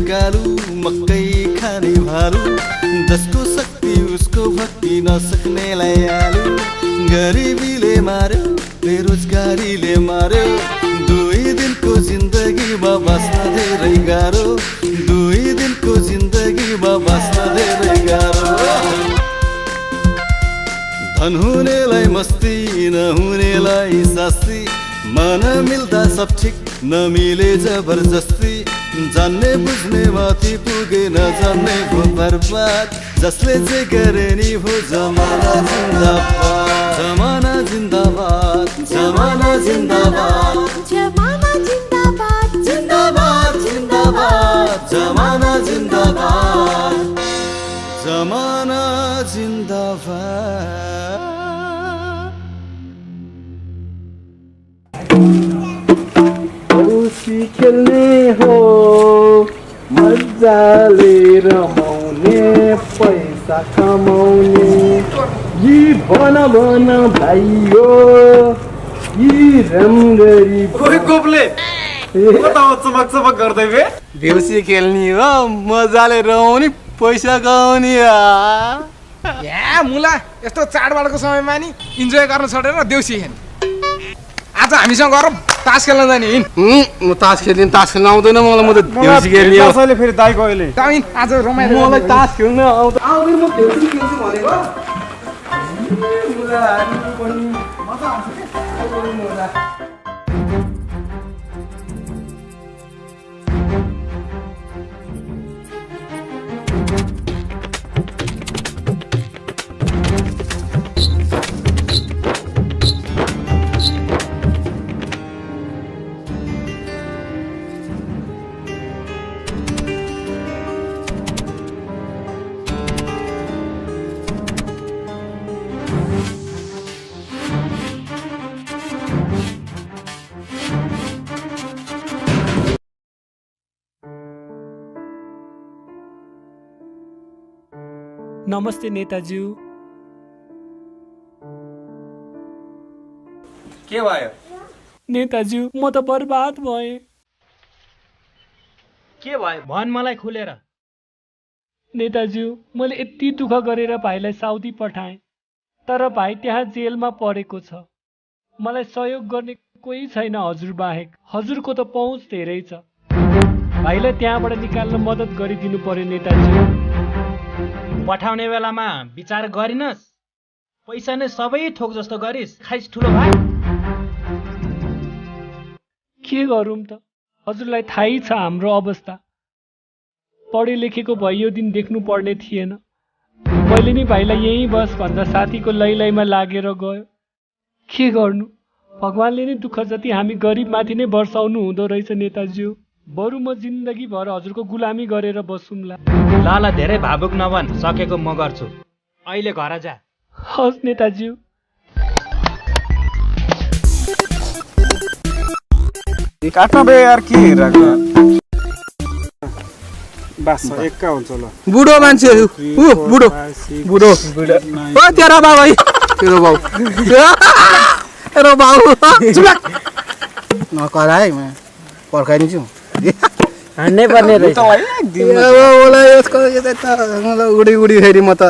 कालु मकै खाने भालु जसको शक्ति उसको भक्ति नसक्नेलाई आलु गरिबीले मार्यो बेरोजगारीले मार्यो 2 दिनको जिन्दगीमा बाँच्न धेरै गाह्रो 2 दिनको जिन्दगीमा बाँच्न धेरै गाह्रो धन हुनेलाई मस्ती नहुनेलाई शास्ति मन मिल्दा सब ठिक नमिले जबरजस्ती जान्ने बुझ्ने माथि पुगे नजान्ने भो बर्बाद जसले जे गरे नि भो जमाना जिन्दाबाद जमाना जिन्दाबाद जमाना जिन्दाबाद जमाना जिंदाबाद जिन्दाबाद जिन्दाबाद जमाना जिन्दाबाद जमाना जिन्दाबाद देउसी खेल्ने हो मजाले रमाउने पैसा कमाउने यी भन भन भाइयो यी राम्ररी कोही कोपले चमक चमक गर्दै बे देउसी खेल्ने हो मजाले रमाउने पैसा कमाउने या मुला यस्तो चाडबाडको समयमा नि इन्जोय गर्न छोडेर देउसी खेल्ने आज हामीसँग गरौँ तास खेल्न जाने हिँड म तास खेल्दिनँ तास खेल्न आउँदैन मलाई म त देउसी खेल्ने हो कसैले फेरि दाइको अहिले आज रमाइलो मलाई तास खेल्न आउँदैन म देउसी खेल्छु भनेको नमस्ते नेताज्यू के भयो नेताज्यू म त बर्बाद भएँ के भयो भन मलाई खुलेर नेताज्यू मैले यति दुःख गरेर भाइलाई साउदी पठाएँ तर भाइ त्यहाँ जेलमा परेको छ मलाई सहयोग गर्ने कोही छैन हजुर बाहेक हजुरको त पहुँच धेरै छ भाइलाई त्यहाँबाट निकाल्न मद्दत गरिदिनु पर्यो नेताज्यू पठाउने बेलामा विचार गरिनस् पैसा नै सबै थोक जस्तो गरिस् खाइस ठुलो भाइ के गरौँ त हजुरलाई थाहै छ हाम्रो अवस्था पढे लेखेको भए यो दिन देख्नु पर्ने थिएन मैले नि भाइलाई यही बस भन्दा साथीको लैलैमा लागेर गयो के गर्नु भगवानले नै दुःख जति हामी गरिबमाथि नै बर्साउनु हुँदो रहेछ नेताज्यू बरु म जिन्दगी भर हजुरको गुलामी गरेर बसुम्ला ल धेरै भावुक नबन सकेको म गर्छु अहिले घर जा हस् नेताज्यू काट्न बे यार के हेरेको बस एकका हुन्छ ल बुढो मान्छेहरू बुढो बुढो ओ तेरो बाउ है तेरो बाउ तेरो बाउ नकराइ म पर्खाइदिन्छु हान्नै पर्ने रहेछ ओला यसको त उडी उडी फेरि म त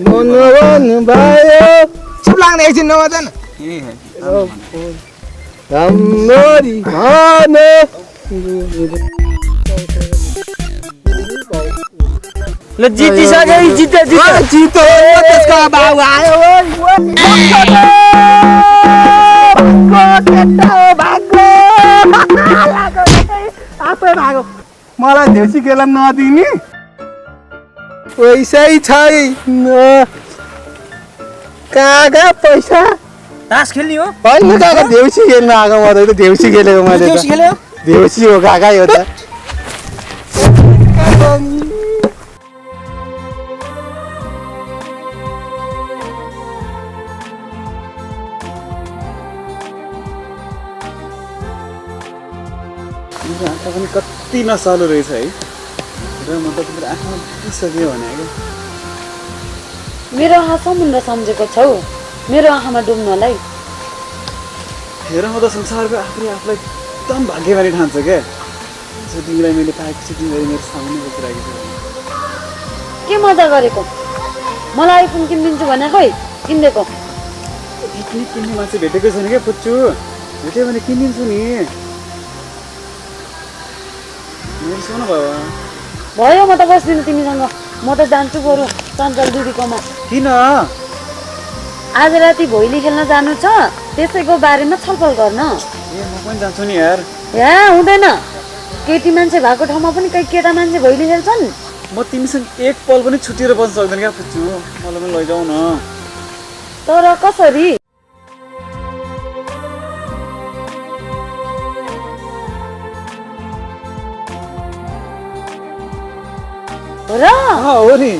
मन भयो चुप लाग्ने एकछिन नबजान राम्ररी भन ल जितिसक्यो जित्यो जितो त्यसको बाउ आयो मलाई देउसी खेल्न नदिने पैसै छैन कहाँ पैसा तास खेल्ने हो होइन काका देउसी खेल्न आएको म त देउसी खेलेको मैले देउसी हो काका यो त पनि कति नसालु रहेछ है र म त आँखामा देखिसक्यो भने मेरो आँखा समुद्र सम्झेको छौ मेरो आँखामा डुब्नलाई। हेर म त संसारको आफूले आफूलाई एकदम भाग्यमानी ठान्छ क्या। तिमीलाई मैले पाएपछि तिमीले मेरो सामुन्ने बसिरहेको छु। के मजा गरेको? मलाई आइफोन किनिदिन्छु भने खोइ किनिदिएको। किन्ने मान्छे भेटेको छैन क्या पुच्चु। भेट्यो भने किनिदिन्छु नि। मेरो सुन भयो म त बस्दिनँ तिमीसँग। म त जान्छु बरु चञ्चल दिदीकोमा। किन? आज राति भैली खेल्न जानु छ, त्यसैको बारेमा छलफल गर्न। ए म पनि जान्छु नि यार। हुँदैन, केटी मान्छे भएको ठाउँमा पनि कहीँ केटा मान्छे भैली खेल्छन्। म तिमीसँग एक पल पनि छुट्टिएर बस्न सक्दैन क्या पुच्चु। मलाई पनि लैजाऊ न। तर कसरी? हो नि।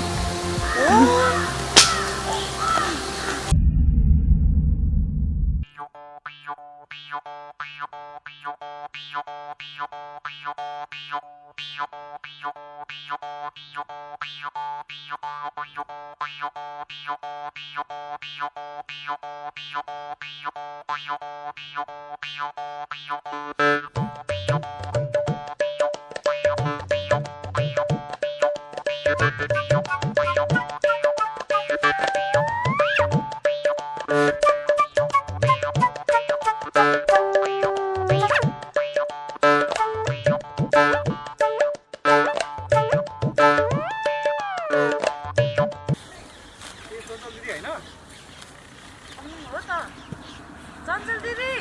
चञ्चल दिदी,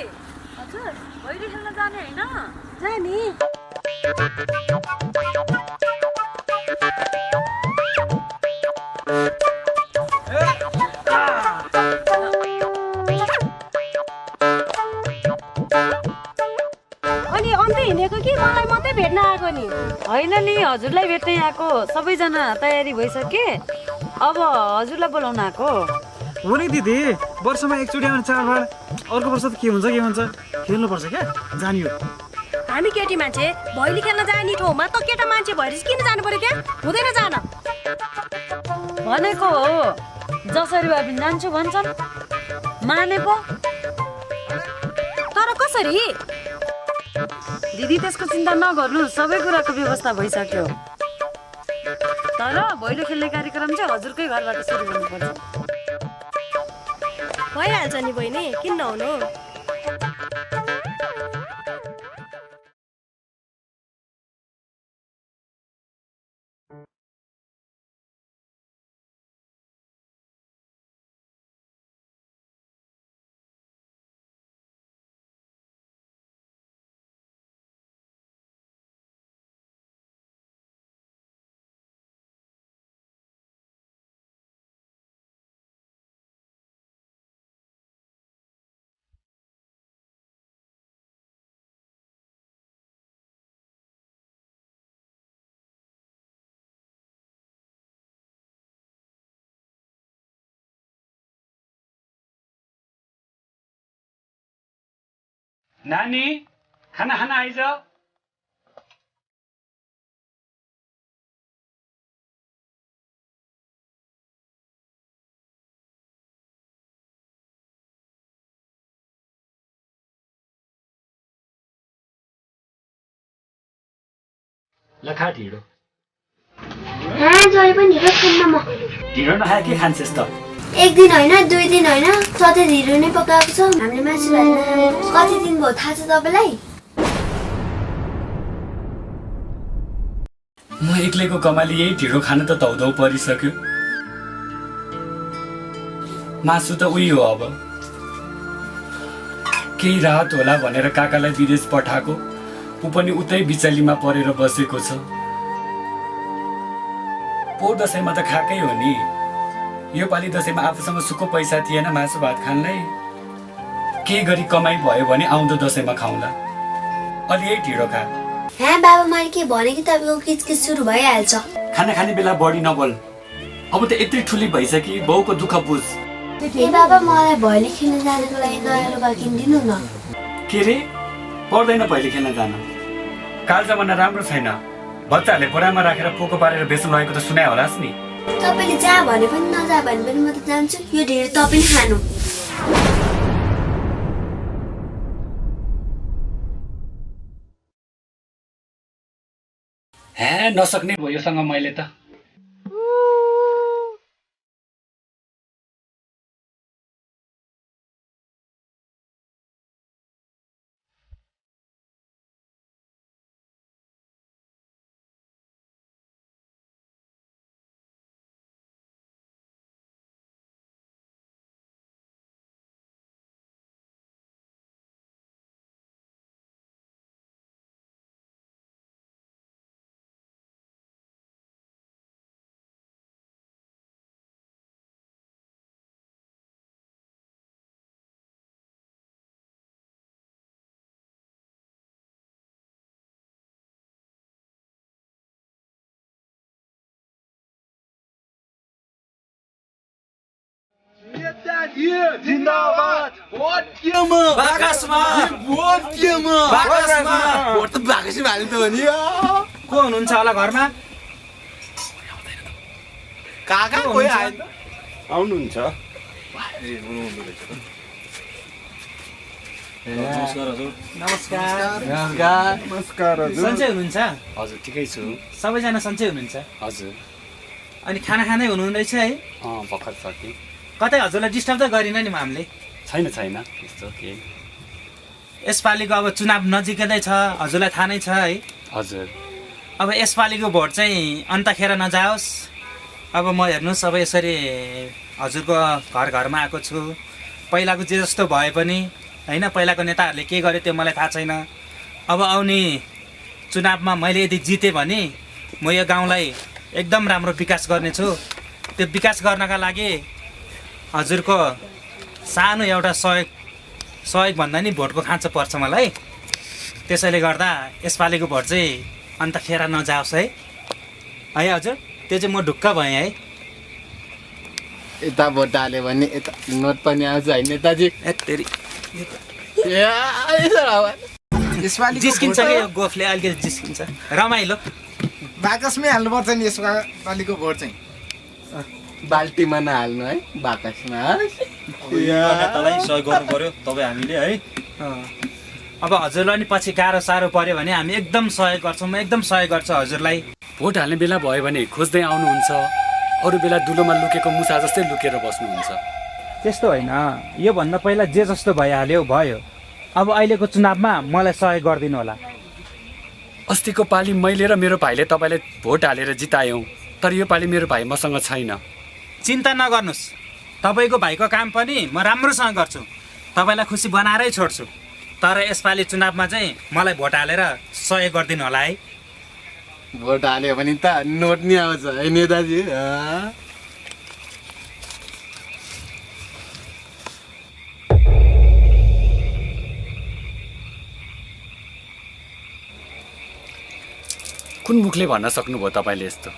हजुर भैली खेल्न जाने होइन? जाने। अनि अन्त हिँडेको कि मलाई मात्रै भेट्न आएको नि? होइन नि, हजुरलाई भेट्नै आएको। सबैजना तयारी भइसके, अब हजुरलाई बोलाउन आएको। हो नि दिदी, वर्षमा एकचोटि आउने चाडबाड, अर्को वर्ष त के हुन्छ खेल्नुपर्छ क्या। जानियो हामी केटी मान्छे भैली खेल्न जाने ठाउँमा त केटा मान्छे भएर किन जानु पर्यो क्या? हुँदैन जान। भनेको हो, जसरी भए पनि जान्छु भन्छन्, माने पो। तर कसरी? दिदी त्यसको चिन्ता नगर्नु, सबै कुराको व्यवस्था भइसक्यो। तर भैलो खेल्ने कार्यक्रम चाहिँ हजुरकै घरबाट सुरु गर्नुपर्छ। भइहाल्छ नि बहिनी, किन नहुनु? नानी, खाना खाना आइज। लखा ढिँडो। जहिले पनि ढिँडो खान्न म। ढिँडो नखाए के खान्छस् त? एक दिन होइन, 2 दिन होइन, सधैँ ढिँडो नै पकाएको छ। हामीले मासु भात नखाएको कति दिन भयो थाहा छ तपाईँलाई? म एक्लैको कमाली यही ढिँडो खान त धौधौ परिसक्यो। मासु त उही हो। अब केही राहत होला भनेर काकालाई विदेश पठाएको, ऊ पनि उतै बिचलीमा परेर बसेको छ। पोहोर दसैँमा त खाएकै हो नि। यो पालि दसैँमा आफूसँग सुक्को पैसा थिएन मासु भात खानलाई। केही गरी कमाइ भयो भने आउँदो दसैँमा खाउँला। अलि यही ढिँडो खा। बाबा, मैले के भने कि तपाईँको किचकिच सुरु भइहाल्छ। खाना खाने बेला बढी नबोल। अब त यत्रै ठुली भइसकि, बाउको दुःख बुझ। बाबा, मलाई भैली खेल्न जानको लागि नयाँ लुगा किनिदिनु न। के रे, पर्दैन भैली खेल्न जान? काल जमाना राम्रो छैन। बच्चाहरूले बोरामा राखेर पोको पारेर बेच्नु लगेको त सुनाइ होलास् नि। तपाईँले जा भने पनि नजा भने पनि म त जान्छु। यो ढेँडो तपाईँले खानु। हे नसक्ने भयो योसँग मैले त। को हुनुहुन्छ होला घरमा? काका कोही आएन आउनुहुन्छ। नमस्कार हजुर। सन्चै हुनुहुन्छ? हजुर ठिकै छु। सबैजना सन्चै हुनुहुन्छ? हजुर। अनि खाना खाँदै हुनुहुँदैछ है? भर्खर सके। कतै हजुरलाई डिस्टर्ब त गरिन नि हामीले? छैन त्यस्तो केही। यसपालिको अब चुनाव नजिकै छ, हजुरलाई थाहा नै छ है? हजुर। अब यसपालिको भोट चाहिँ अन्तखेर नजाओस्। अब म हेर्नुहोस् अब यसरी हजुरको घर घरमा आएको छु। पहिलाको जे जस्तो भए पनि होइन, पहिलाको नेताहरूले के गर्यो त्यो मलाई थाहा छैन। अब आउने चुनावमा मैले यदि जितेँ भने म यो गाउँलाई एकदम राम्रो विकास गर्नेछु। त्यो विकास गर्नका लागि हजुरको सानो एउटा सहयोग भन्दा नि भोटको खाँचो पर्छ मलाई। त्यसैले गर्दा यसपालिको भोट चाहिँ अन्तखेर नजाओस् है हजुर। त्यो चाहिँ म ढुक्क भएँ है। यता भोट हाल्यो भने यता नोट पनि आउँछ है नेताजी। जिस्किन्छ कि यो गोफले अलिकति जिस्किन्छ, रमाइलो। बाकसमै हाल्नुपर्छ नि यसपालिको भोट चाहिँ। बाल्टीमा नहाल्नु है, बाकसमा। नेतालाई सहयोग गर्नु पर्यो तपाईँ हामीले है। अब हजुरलाई नि पछि गाह्रो साह्रो पर्यो भने हामी एकदम सहयोग गर्छौँ। म एकदम सहयोग गर्छु हजुरलाई। भोट हाल्ने बेला भयो भने खोज्दै आउनुहुन्छ, अरू बेला दुलोमा लुकेको मुसा जस्तै लुकेर बस्नुहुन्छ। त्यस्तो होइन, योभन्दा पहिला जे जस्तो भइहाल्यो भयो। अब अहिलेको चुनावमा मलाई सहयोग गरिदिनु होला। अस्तिको पालि मैले र मेरो भाइले तपाईँलाई भोट हालेर जितायौँ, तर यो पालि मेरो भाइ मसँग छैन। चिन्ता नगर्नुहोस्, तपाईँको भाइको काम पनि म राम्रोसँग गर्छु, तपाईँलाई खुसी बनाएरै छोड्छु। तर यसपालि चुनावमा चाहिँ मलाई भोट हालेर सहयोग गरिदिनु होला है। भोट हाल्यो भने त नोट नि आउँछ है नेताजी। कुन मुखले भन्न सक्नुभयो तपाईँले यस्तो?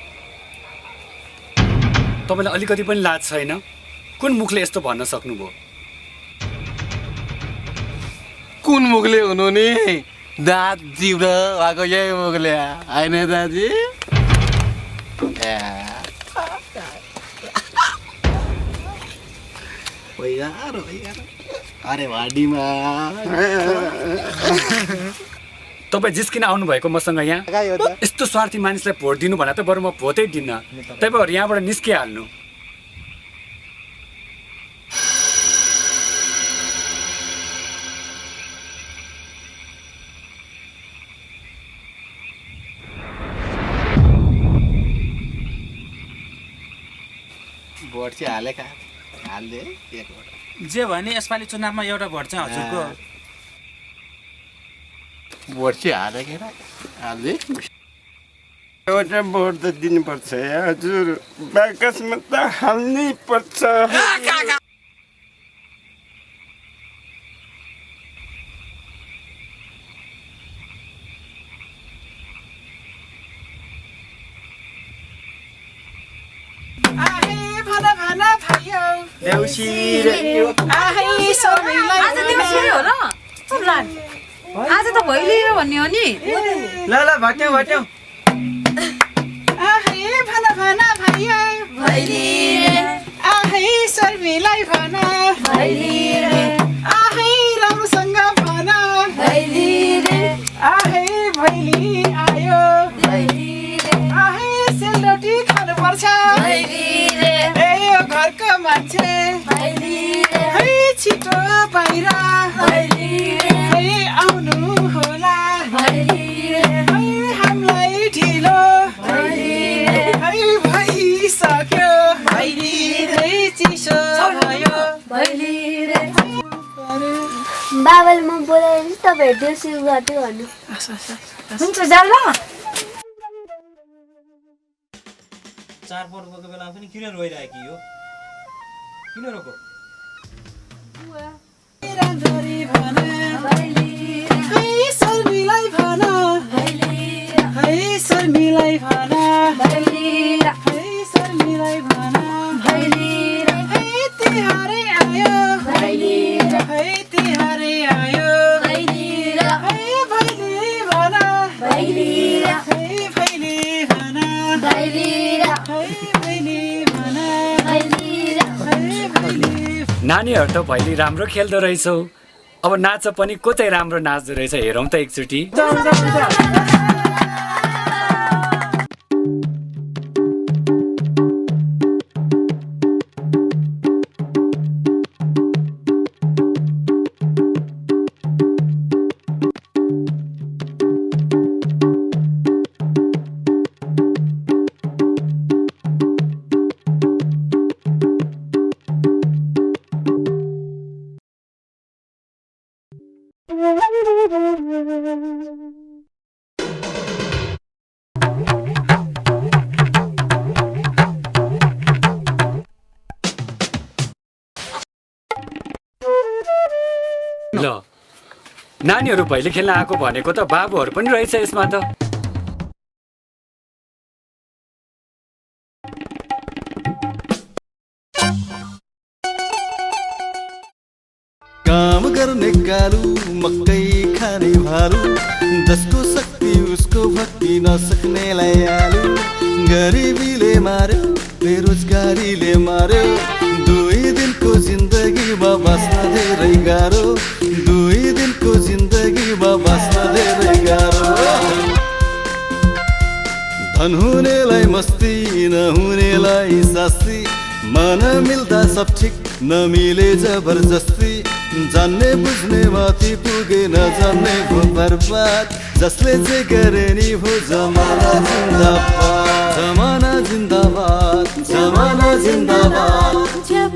तपाईँलाई अलिकति पनि लाज छैन? कुन मुखले यस्तो भन्न सक्नुभयो? कुन मुखले हुनु नि? दाँत जिब्रो भएको यही मुखले है नेताजी। अरे वाडीमा तपाईँ जिस्किन आउनुभएको मसँग यहाँ? यस्तो स्वार्थी मानिसलाई भोट दिनु भन्दा त बरु म भोटै दिन्न। तपाईँहरू यहाँबाट निस्किहाल्नु। भोट चाहिँ हालेका हाल्दे एक भोट जे भयो नि यसपालि चुनावमा एउटा भोट चाहिँ हजुरको। भोट चाहिँ हालेका हाल्दे एउटा भोट त दिनुपर्छ हजुर। बाकसमा त हाल्नै पर्छ। आज त भैली भन्ने हो नि। ल भट्यौ भट्यौ। आहै शर्मीलाई भन आहै राम्रोसँग भन आहै भैली आयो आहै सेलरोटी खानुपर्छ ए यो घरको मान्छे है छिटो बाहिर है आउनु होला है हामीलाई ढिलो है भइसक्यो है चिसो भयो बाबाले म बोलाएर नि तपाईँहरू देउसी गर्दै भन्नु हुन्छ जाऊ ल चाडपर्वको बेला पनि किन रोइरहेकी हो किन रोको राम्ररी भन है शर्मीलाई भन है शर्मीलाई भन है शर्मीलाई भन है तिहारै आयो है तिहारै आयो है भैली भन है भैली भन है भैली भन है भैली नानीहरू त भैली राम्रो खेल्दो रहेछौ अब नाच पनि को चाहिँ राम्रो नाच्दो रहेछ हेरौँ त एकचोटि ल नानीहरू भैली खेल्न आएको भनेको त बाबुहरू पनि रहेछ यसमा त काम गर्ने कालु मकै खाने भालु जसको शक्ति उसको भक्ति नसक्नेलाई आलु गरिबीले मार्यो बेरोजगारीले मार्यो 2 दिनको जिन्दगीमा बाँच्न धेरै गाह्रो 2 दिनको जिन्दगीमा बाँच्न धेरै गाह्रो धन हुनेलाई मस्ती नहुनेलाई शास्ति मन मिल्दा सब ठिक नमिले जबरजस्ती जान्ने बुझ्ने माथि पुगे नजान्ने भो बर्बाद जसले चाहिँ गरे नि भो जमाना जिन्दाबाद जमाना जिन्दाबाद जमाना जिन्दाबाद